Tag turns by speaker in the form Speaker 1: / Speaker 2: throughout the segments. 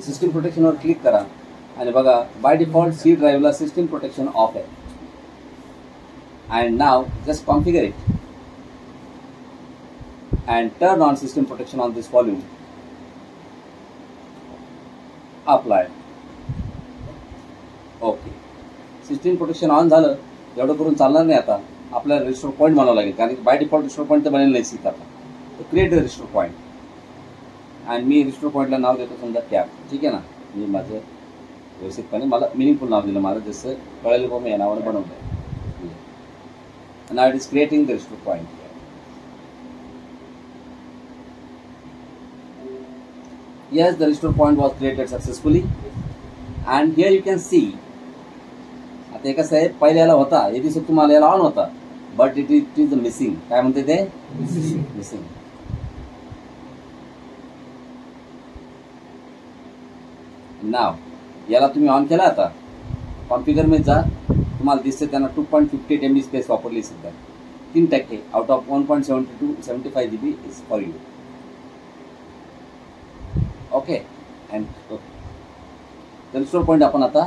Speaker 1: System प्रोटेक्शनवर click करा आणि बघा बाय डिफॉल्ट सी ड्राईव्हला सिस्टीम प्रोटेक्शन ऑफ आहे. And now just configure it and turn on system protection on this volume. Apply. Okay, system protection on झालं. एवढं करून चालणार नाही. आता आपल्याला रिस्टोर पॉईंट बनावं लागेल, कारण की बाय डिफॉल्ट रिस्टोर पॉईंट तर बनेल नाही सीट. आता तर क्रिएट अ रिस्टोर पॉईंट. आणि मी रिस्टोर पॉईंटला नाव देतो समजा टॅब. ठीक आहे ना, मी माझं व्यवस्थितपणे मला मिनिंगफुल नाव दिलं. मला जसं कळेल बघ मी या नावाने बनवलं आहे. Now it is creating the restore point. Yes, the restore point was created successfully and here you can see. आता हे कसं आहे, पहिले याला होता हे दिसत तुम्हाला, याला ऑन होता, बट इट इज मिसिंग. काय म्हणते ते? मिसिंग. नाव याला तुम्ही ऑन केला. आता कॉन्फिगर मध्ये जा, तुम्हाला दिसते त्यांना 2.58 MB स्पेस वापरली सध्या. 3% out of 1.75 GB is for you. Okay. And restore point आपण आता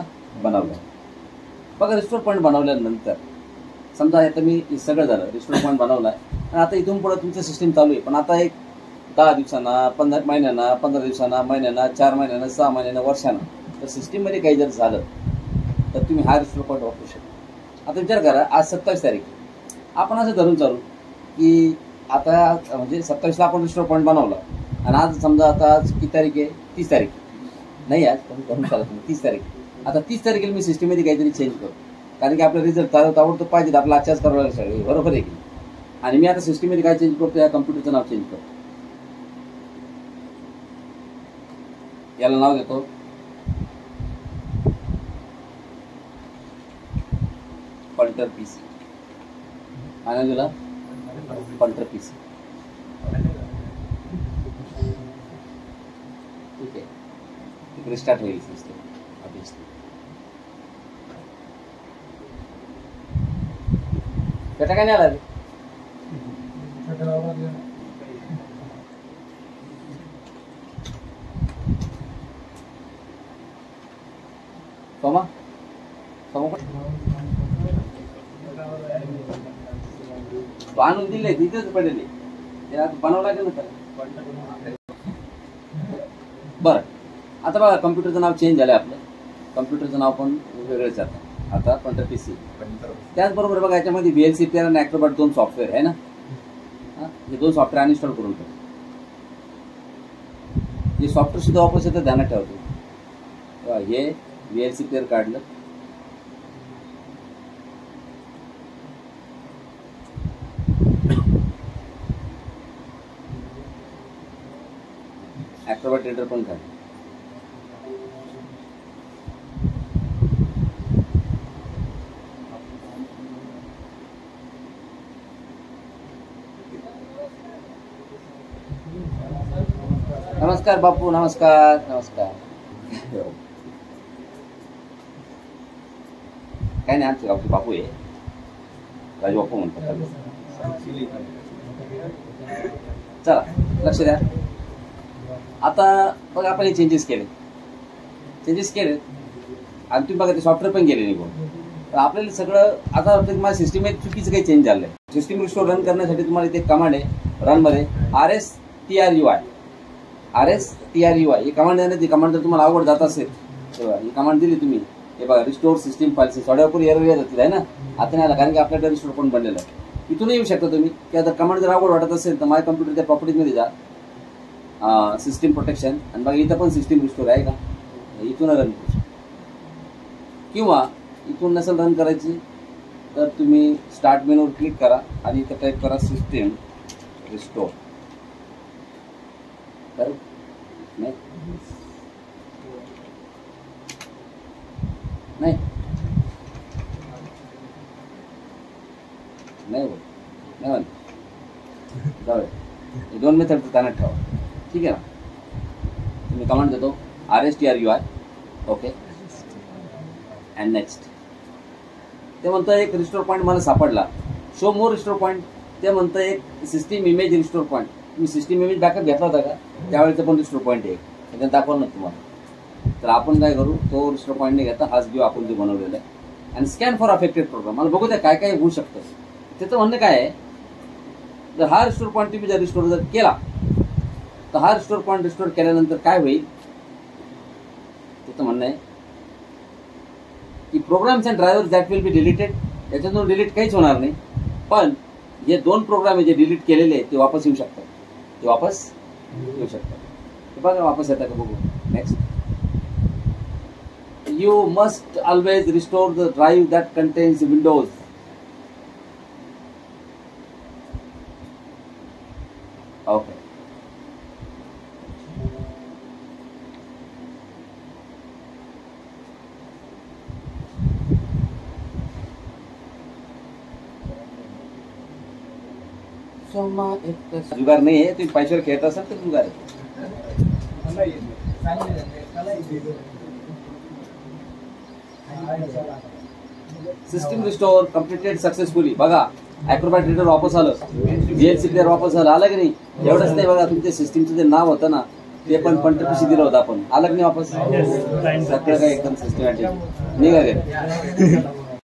Speaker 1: बनवलं. बघा, रिस्टोर पॉईंट बनवल्यानंतर समजा आता मी सगळं झालं, रिस्टोर पॉईंट बनवला आहे आणि आता इथून पुढे तुमचं सिस्टीम चालू आहे. पण आता एक 10 दिवसांना, 15 महिन्यांना, 15 दिवसांना, महिन्यांना, 4 महिन्यांना, 6 महिन्यांना, वर्षांना तर सिस्टीममध्ये काही जर झालं तर तुम्ही हा रिस्टोर पॉईंट वापरू शकता. आता विचार करा, आज 27 तारीख. आपण असं धरून चालू की आता म्हणजे 27ला आपण रिस्टोर पॉईंट बनवला आणि आज समजा आता आज किती तारीख आहे? 30 तारीख. नाही, आज करून चालत नाही, 30 तारीख. आता 30 तारखेला मी सिस्टीममध्ये काहीतरी चेंज करू, कारण की आपला रिझल्ट ताबडतोब पाहिजे, आपला आजच्याच करावं लागेल सगळे. बरोबर आहे की? आणि मी आता सिस्टीममध्ये काय चेंज करतो? या कम्प्युटरचं नाव चेंज करतो. याला नाव देतो पॉइंटर PC. आणि दिला पॉइंटर PC. ठीक आहे, रिस्टार्ट होईल सिस्टम. बेटा काय नाही आला रे? सोमा तो आणून दिले, तिथेच पडले. बनवला लागेल ना. बरं, आता बघा कम्प्युटरचं नाव चेंज झालं. आपलं कम्प्युटरचं नाव पण वेगळंच आहे आता पॉइंटर PC. त्याचबरोबर बघा याच्यामध्ये VLCPR आणि ॲक्रोबॅट 2 सॉफ्टवेअर आहे ना. हे 2 सॉफ्टवेअर अनइन्स्टॉल करून ठेवा. हे सॉफ्टवेअर सुद्धा वापस येतं, ध्यानात ठेवतो. हे VLCPR काढलं, ॲक्रोबॅट एडिटर पण काढलं. नमस्कार बापू, नमस्कार. नमस्कार. काय नाही, आमचे गावचे बापू आहे, राजू बापू म्हणतात. चला लक्ष द्या. आता बघा आपण हे चेंजेस केले आणि तुम्ही बघा ते सॉफ्टवेअर पण गेले निघून. तर आपल्याला सगळं आता वाटतं की माझ्या सिस्टीममध्ये चुकीचं काही चेंज झालं आहे. सिस्टीम रिस्टोर रन करण्यासाठी तुम्हाला इथे कमांड आहे रनमध्ये RSTRUI. ही कमांड आहे. ती कमांड जर तुम्हाला आवड जात असेल तेव्हा ही कमांड दिली तुम्ही. हे बघा रिस्टोर सिस्टीम फाईल्स थोड्यापूर एरर येत होती आहे ना. आता नाही आला, कारण की आपल्याकडे रिस्टोर पण बनलेलं आहे. इथूनही येऊ शकता तुम्ही. किंवा जर कमांड जर आवड वाटत असेल तर माझ्या कम्प्युटरच्या प्रॉपर्टीजमध्ये जा, सिस्टीम प्रोटेक्शन, आणि बघा इथं पण सिस्टीम रिस्टोर आहे का, इथून रन करू. किंवा इथून नसेल रन करायची तर तुम्ही स्टार्ट मेनूवर क्लिक करा आणि इथं टाईप करा सिस्टीम रिस्टोर. तर नाही नाही नाही नाही जाऊ 2 मेथड ध्यानात ठेवा. ठीक आहे ना. तुम्ही कमांड देतो RSTRUI. ओके. अँड नेक्स्ट ते म्हणतं एक रिस्टोर पॉईंट मला सापडला. शो मोर रिस्टोर पॉईंट. ते म्हणतं एक सिस्टीम इमेज रिस्टोर पॉईंट. तुम्ही सिस्टीम इमेज बॅकअप घेतला होता का? त्यावेळेचं पण रिस्टोर पॉईंट आहे, त्याच्यात दाखवलं ना तुम्हाला. तर आपण काय करू, तो रिस्टोर पॉईंट नाही घेता हाच घेऊ आपण जो बनवलेला आहे आणि स्कॅन फॉर अफेक्टेड प्रोग्राम. मला बघू द्या काय काय होऊ शकतं. त्याचं म्हणणं काय आहे, जर हा रिस्टोर पॉईंट तुम्ही जर रिस्टोर जर केला तर हा रिस्टोर पॉईंट रिस्टोर केल्यानंतर काय होईल, त्याचं म्हणणं आहे की programs and driver that will be deleted. त्याच्यातून डिलीट काहीच होणार नाही, पण हे 2 प्रोग्राम आहे जे डिलीट केलेले ते वापस येऊ शकतात. ते वापस येऊ शकतात. ते बघा वापस येतात का बघू. Next, you must always restore the drive that contains Windows. Okay. जुगार नाही आहे, तुम्ही पैशावर खेळत असाल तर जुगार आहे. System restore completed successfully. बघा ॲक्रोबॅट रीडर वापस आलं, VLC प्लेअर वापस आलं. आलं की नाही? एवढंच नाही, बघा तुमच्या सिस्टीमचं जे नाव होतं ना ते पण पंटपीशी दिलं होतं आपण. आलं की नाही वापस? सगळं काही एकदम सिस्टमॅटिक निघाले.